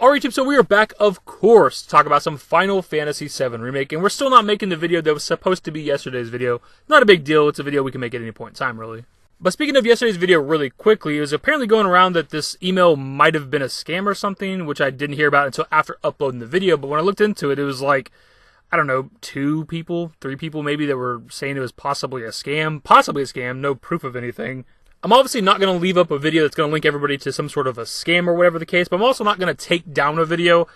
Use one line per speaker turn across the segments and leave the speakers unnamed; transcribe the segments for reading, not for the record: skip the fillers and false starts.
Alright YouTube, so we are back, of course, to talk about some Final Fantasy VII Remake, and we're still not making the video that was supposed to be yesterday's video. Not a big deal, it's a video we can make at any point in time, really. But speaking of yesterday's video really quickly, it was apparently going around that this email might have been a scam or something, which I didn't hear about until after uploading the video, but when I looked into it, it was like, I don't know, 2 people, 3 people maybe that were saying it was possibly a scam, no proof of anything. I'm obviously not going to leave up a video that's going to link everybody to some sort of a scam or whatever the case, but I'm also not going to take down a video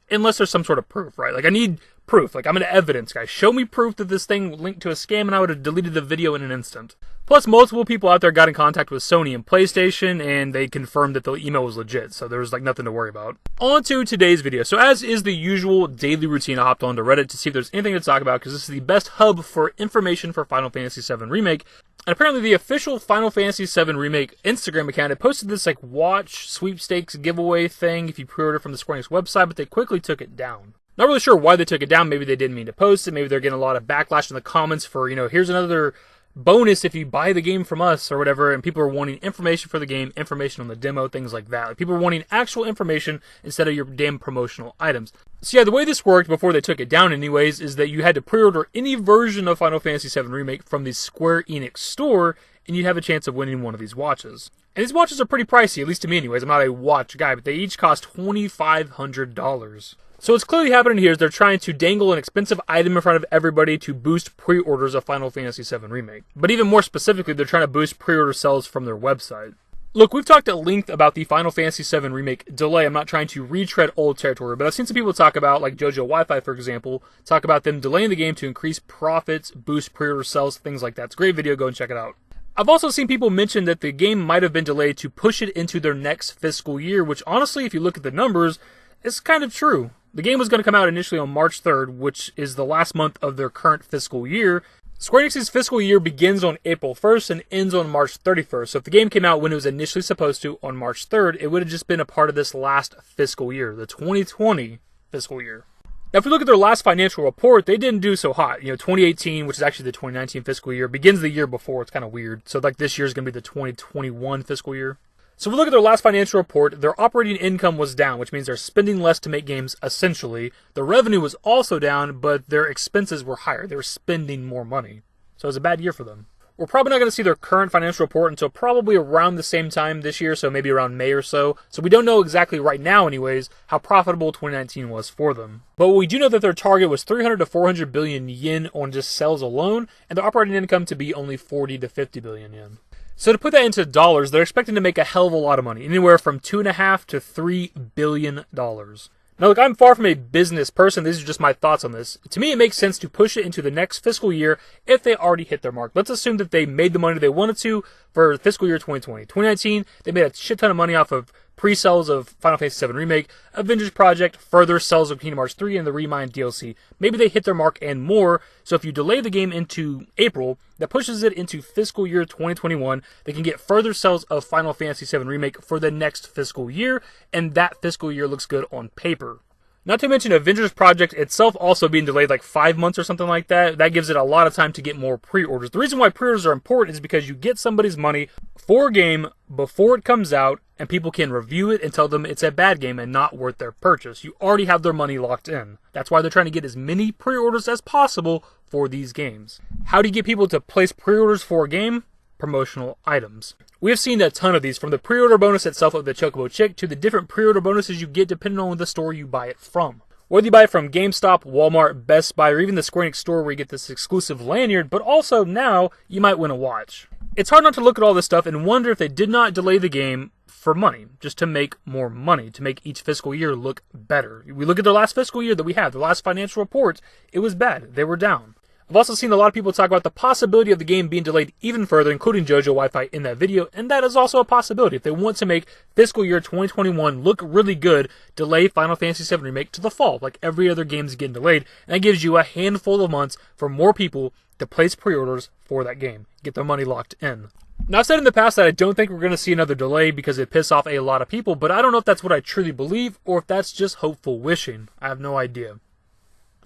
unless there's some sort of proof, right? Like, I need proof. Like, I'm an evidence guy. Show me proof that this thing linked to a scam and I would have deleted the video in an instant. Plus, multiple people out there got in contact with Sony and PlayStation, and they confirmed that the email was legit, so there was, like, nothing to worry about. On to today's video. So, as is the usual daily routine, I hopped onto Reddit to see if there's anything to talk about, because this is the best hub for information for Final Fantasy VII Remake. And apparently the official Final Fantasy VII Remake Instagram account had posted this, like, watch sweepstakes giveaway thing if you pre-order from the Square Enix website, but they quickly took it down. Not really sure why they took it down. Maybe they didn't mean to post it. Maybe they're getting a lot of backlash in the comments for, you know, here's another bonus if you buy the game from us or whatever, and people are wanting information for the game, information on the demo, things like that. Like, people are wanting actual information instead of your damn promotional items. So yeah, the way this worked before they took it down anyways is that you had to pre-order any version of Final Fantasy VII Remake from the Square Enix store, and you'd have a chance of winning one of these watches. And these watches are pretty pricey, at least to me anyways. I'm not a watch guy, but they each cost $2,500. So what's clearly happening here is they're trying to dangle an expensive item in front of everybody to boost pre-orders of Final Fantasy VII Remake. But even more specifically, they're trying to boost pre-order sales from their website. Look, we've talked at length about the Final Fantasy VII Remake Delay. I'm not trying to retread old territory, but I've seen some people talk about, like Jojo Wifi, for example, talk about them delaying the game to increase profits, boost pre-order sales, things like that. It's a great video, go and check it out. I've also seen people mention that the game might have been delayed to push it into their next fiscal year, which honestly, if you look at the numbers, is kind of true. The game was going to come out initially on March 3rd, which is the last month of their current fiscal year. Square Enix's fiscal year begins on April 1st and ends on March 31st. So if the game came out when it was initially supposed to on March 3rd, it would have just been a part of this last fiscal year, the 2020 fiscal year. Now, if we look at their last financial report, they didn't do so hot. You know, 2018, which is actually the 2019 fiscal year, begins the year before. It's kind of weird. So like this year is going to be the 2021 fiscal year. So if we look at their last financial report, their operating income was down, which means they're spending less to make games, essentially. The revenue was also down, but their expenses were higher. They were spending more money. So it was a bad year for them. We're probably not going to see their current financial report until probably around the same time this year, so maybe around May or so. So we don't know exactly right now, anyways, how profitable 2019 was for them. But we do know that their target was 300 to 400 billion yen on just sales alone, and their operating income to be only 40 to 50 billion yen. So to put that into dollars, they're expecting to make a hell of a lot of money, anywhere from $2.5 to $3 billion. Now look, I'm far from a business person, these are just my thoughts on this. To me, it makes sense to push it into the next fiscal year if they already hit their mark. Let's assume that they made the money they wanted to for fiscal year 2020. 2019, they made a shit ton of money off of pre-sales of Final Fantasy VII Remake, Avengers Project, further sales of Kingdom Hearts 3, and the Remind DLC. Maybe they hit their mark and more, so if you delay the game into April, that pushes it into fiscal year 2021, they can get further sales of Final Fantasy VII Remake for the next fiscal year, and that fiscal year looks good on paper. Not to mention Avengers Project itself also being delayed like 5 months or something like that. That gives it a lot of time to get more pre-orders. The reason why pre-orders are important is because you get somebody's money for a game before it comes out, and people can review it and tell them it's a bad game and not worth their purchase. You already have their money locked in. That's why they're trying to get as many pre-orders as possible for these games. How do you get people to place pre-orders for a game? Promotional items. We have seen a ton of these, from the pre-order bonus itself of the Chocobo Chick to the different pre-order bonuses you get depending on the store you buy it from. Whether you buy it from GameStop, Walmart, Best Buy, or even the Square Enix store where you get this exclusive lanyard, but also now you might win a watch. It's hard not to look at all this stuff and wonder if they did not delay the game for money, just to make more money, to make each fiscal year look better. We look at their last fiscal year that we have, the last financial reports, it was bad. They were down. I've also seen a lot of people talk about the possibility of the game being delayed even further, including Jojo Wifi in that video, and that is also a possibility. If they want to make fiscal year 2021 look really good, delay Final Fantasy VII Remake to the fall, like every other game is getting delayed, and that gives you a handful of months for more people to place pre-orders for that game, get their money locked in. Now, I've said in the past that I don't think we're going to see another delay because it pissed off a lot of people, but I don't know if that's what I truly believe, or if that's just hopeful wishing. I have no idea.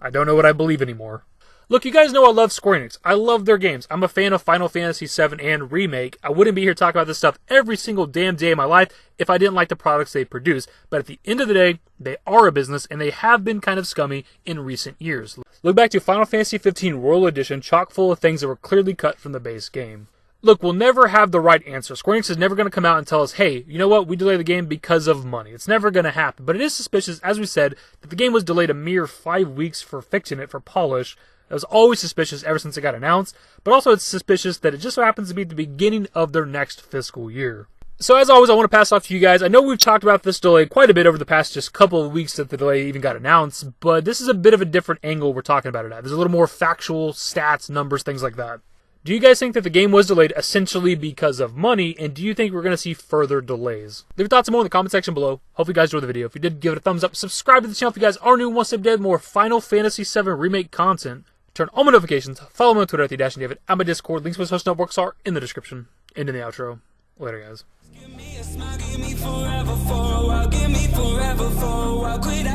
I don't know what I believe anymore. Look, you guys know I love Square Enix. I love their games. I'm a fan of Final Fantasy VII and Remake. I wouldn't be here talking about this stuff every single damn day of my life if I didn't like the products they produce. But at the end of the day, they are a business, and they have been kind of scummy in recent years. Look back to Final Fantasy XV Royal Edition, chock full of things that were clearly cut from the base game. Look, we'll never have the right answer. Square Enix is never going to come out and tell us, hey, you know what, we delayed the game because of money. It's never going to happen. But it is suspicious, as we said, that the game was delayed a mere 5 weeks for fixing it for polish. That was always suspicious ever since it got announced. But also it's suspicious that it just so happens to be the beginning of their next fiscal year. So as always, I want to pass off to you guys. I know we've talked about this delay quite a bit over the past just couple of weeks that the delay even got announced. But this is a bit of a different angle we're talking about it at. There's a little more factual, stats, numbers, things like that. Do you guys think that the game was delayed essentially because of money, and do you think we're going to see further delays? Leave your thoughts more in the comment section below. Hopefully you guys enjoyed the video. If you did, give it a thumbs up. Subscribe to the channel if you guys are new and want to see more Final Fantasy VII Remake content. Turn on my notifications. Follow me on Twitter at @dashingdavid. And my Discord. Links to my social networks are in the description and in the outro. Later, guys. Give me a smile, give me forever for a while, give me forever for a while. Quit